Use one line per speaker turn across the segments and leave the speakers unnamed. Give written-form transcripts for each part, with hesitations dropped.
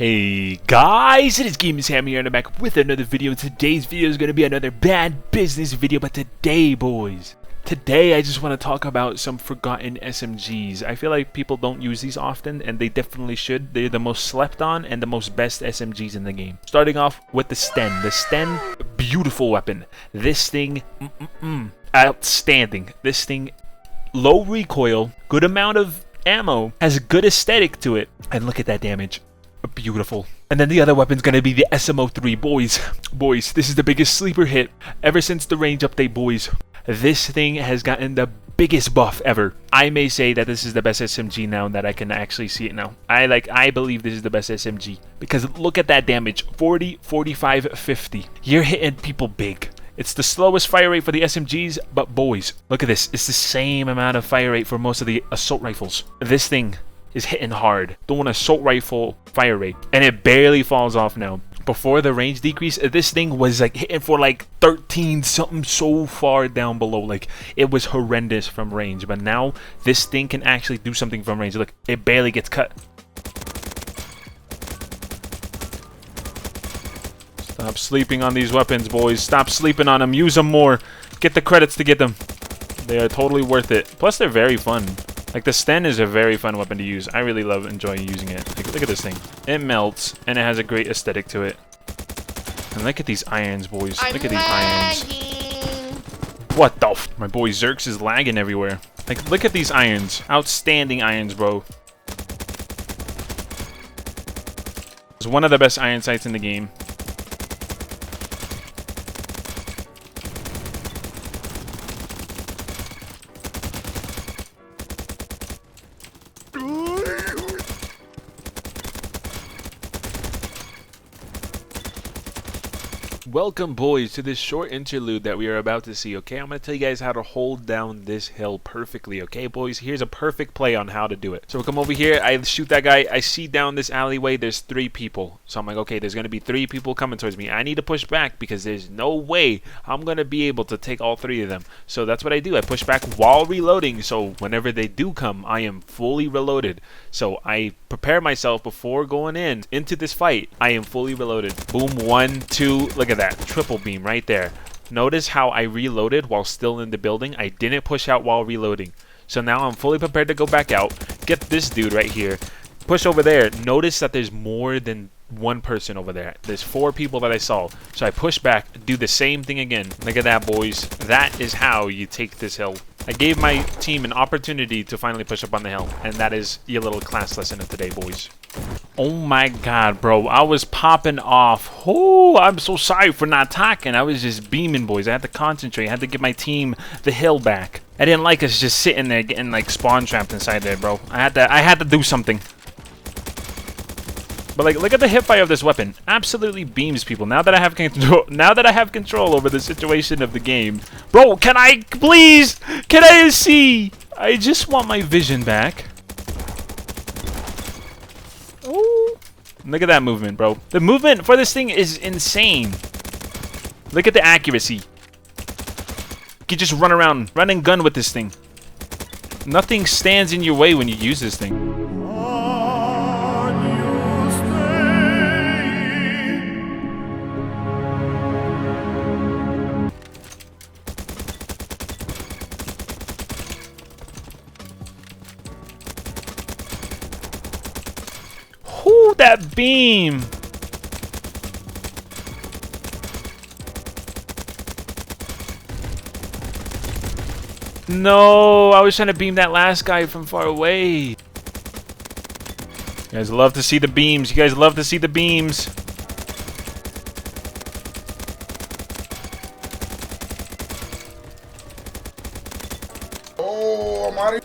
Hey guys, it is Game Sam here and I'm back with another video. Today's video is going to be another bad business video, but today I just want to talk about some forgotten SMGs. I feel like people don't use these often and they definitely should. They're the most slept on and the most best SMGs in the game. Starting off with the Sten. The Sten, beautiful weapon. This thing, outstanding. This thing, low recoil, good amount of ammo, has a good aesthetic to it, and look at that damage. Beautiful. And then the other weapon's gonna be the SMO3, boys, this is the biggest sleeper hit ever since the range update, boys. This thing has gotten the biggest buff ever. I may say that this is the best SMG now that I can actually see it now. I believe this is the best SMG because look at that damage, 40, 45, 50. You're hitting people big. It's the slowest fire rate for the SMGs, but boys, look at this. It's the same amount of fire rate for most of the assault rifles. This thing is hitting hard, doing an assault rifle fire rate, and it barely falls off now. Before the range decrease, this thing was like hitting for like 13 something, so far down below, like it was horrendous from range. But now this thing can actually do something from range. Look, it barely gets cut. Stop sleeping on these weapons, boys. Stop sleeping on them. Use them more. Get the credits to get them. They are totally worth it. Plus they're very fun. Like, the Sten is a very fun weapon to use. I really love enjoying using it. Like, look at this thing. It melts, and it has a great aesthetic to it. And look at these irons, boys. Look at these irons. What the f? My boy Zerx is lagging everywhere. Like, look at these irons. Outstanding irons, bro. It's one of the best iron sights in the game. Welcome, boys, to this short interlude that we are about to see, okay? I'm going to tell you guys how to hold down this hill perfectly, okay, boys? Here's a perfect play on how to do it. So we'll come over here, I shoot that guy, I see down this alleyway, there's 3 people. So I'm like, okay, there's going to be 3 people coming towards me. I need to push back because there's no way I'm going to be able to take all 3 of them. So that's what I do. I push back while reloading, so whenever they do come, I am fully reloaded. So I prepare myself before going into this fight. I am fully reloaded. Boom, 1, 2, look at that. Triple beam right there. Notice how I reloaded while still in the building. I didn't push out while reloading. So now I'm fully prepared to go back out. Get this dude right here. Push over there. Notice that there's more than 1 person over there. There's 4 people that I saw. So I push back, do the same thing again. Look at that, boys. That is how you take this hill. I gave my team an opportunity to finally push up on the hill. And that is your little class lesson of today, boys. Oh my god, bro. I was popping off. Oh, I'm so sorry for not talking. I was just beaming, boys. I had to concentrate. I had to give my team the hill back. I didn't like us just sitting there getting like spawn trapped inside there, bro. I had to do something. But like, look at the hipfire of this weapon. Absolutely beams people. Now that I have control over the situation of the game. Bro, can I please? Can I see? I just want my vision back. Ooh. Look at that movement, bro. The movement for this thing is insane. Look at the accuracy. You can just run around, run and gun with this thing. Nothing stands in your way when you use this thing. Ooh, that beam! No, I was trying to beam that last guy from far away. You guys love to see the beams. You guys love to see the beams.
Oh, Amari.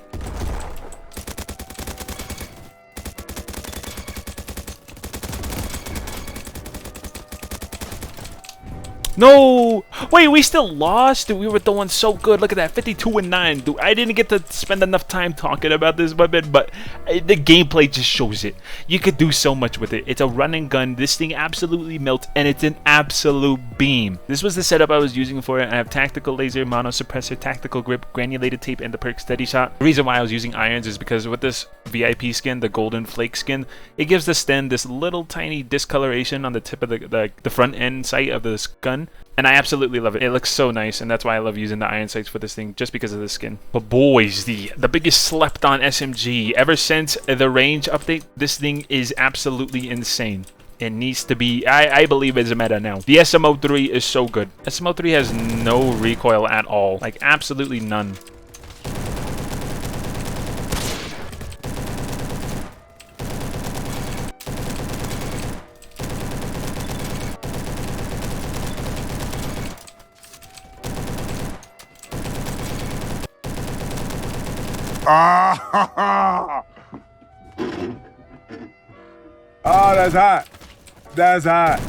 No! Wait, we still lost? Dude, we were doing so good. Look at that, 52-9. Dude, I didn't get to spend enough time talking about this weapon, but the gameplay just shows it. You could do so much with it. It's a run and gun. This thing absolutely melts, and it's an absolute beam. This was the setup I was using for it. I have tactical laser, mono suppressor, tactical grip, granulated tape, and the perk steady shot. The reason why I was using irons is because with this VIP skin, the golden flake skin, it gives the Sten this little tiny discoloration on the tip of the front end sight of this gun. And I absolutely love it. It looks so nice, and that's why I love using the iron sights for this thing, just because of the skin. But boys, the biggest slept on SMG. Ever since the range update, this thing is absolutely insane. It needs to be, I believe it's a meta now. The SMO3 is so good. SMO3 has no recoil at all. Like, absolutely none.
Ah! Oh, that's hot. That's hot.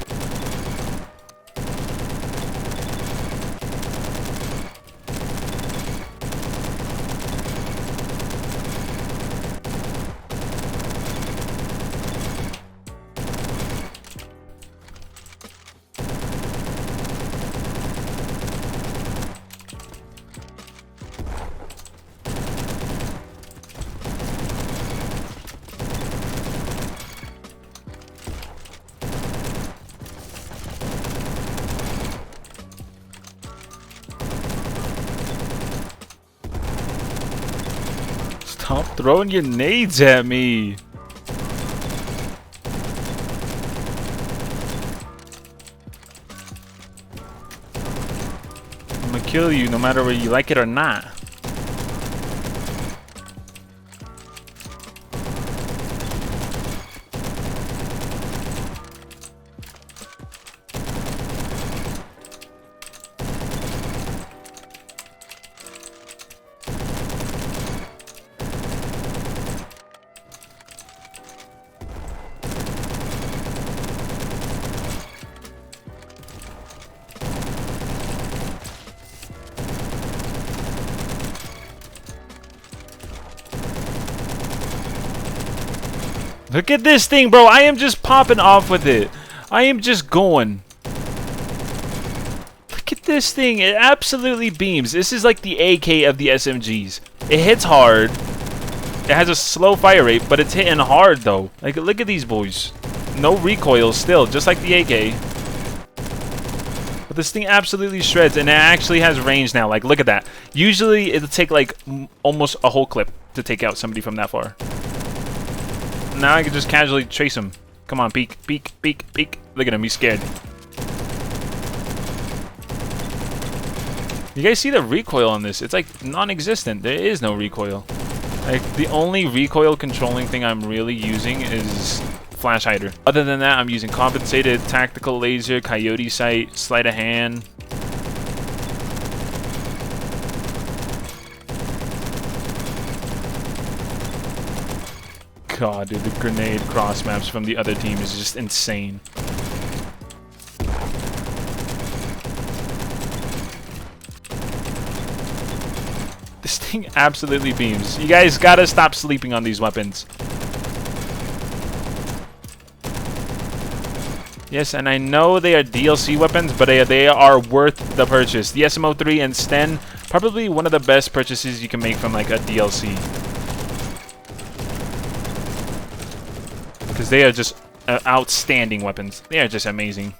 Stop throwing your nades at me. I'm gonna kill you no matter whether you like it or not. Look at this thing, bro. I am just popping off with it. I am just going. Look at this thing. It absolutely beams. This is like the AK of the SMGs. It hits hard. It has a slow fire rate, but it's hitting hard, though. Like, look at these boys. No recoil still, just like the AK. But this thing absolutely shreds, and it actually has range now. Like, look at that. Usually, it'll take, like, almost a whole clip to take out somebody from that far. Now I can just casually chase him. Come on, peek, peek, peek, peek. Look at him, he's scared. You guys see the recoil on this? It's like non-existent. There is no recoil. Like, the only recoil controlling thing I'm really using is flash hider. Other than that, I'm using compensated, tactical laser, coyote sight, sleight of hand. God, dude, the grenade cross maps from the other team is just insane. This thing absolutely beams. You guys gotta stop sleeping on these weapons. Yes, and I know they are DLC weapons, but they are worth the purchase. The SMO3 and Sten, probably one of the best purchases you can make from like a DLC. Because they are just outstanding weapons. They are just amazing.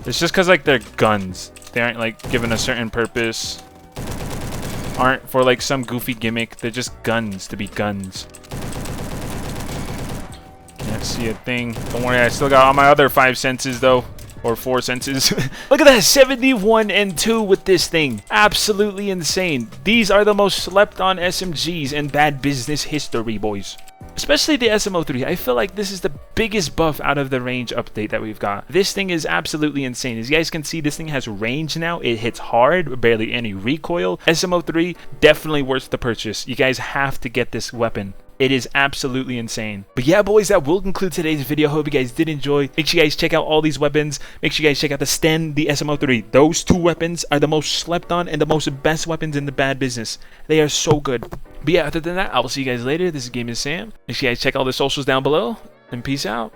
It's just because like they're guns. They aren't like given a certain purpose. Aren't for like some goofy gimmick. They're just guns to be guns. Can't see a thing. Don't worry, I still got all my other 5 senses though. Or 4 senses. Look at that, 71 and 2 with this thing. Absolutely insane. These are the most slept on SMGs in bad business history, boys. Especially the SMO3. I feel like this is the biggest buff out of the range update that we've got. This thing is absolutely insane. As you guys can see, this thing has range now. It hits hard, barely any recoil. SMO3, definitely worth the purchase. You guys have to get this weapon. It is absolutely insane. But yeah, boys, that will conclude today's video. Hope you guys did enjoy. Make sure you guys check out all these weapons. Make sure you guys check out the Sten, the SMO3. Those two weapons are the most slept on and the most best weapons in the bad business. They are so good. But yeah, other than that, I will see you guys later. This is Game Sam. Make sure you guys check all the socials down below. And peace out.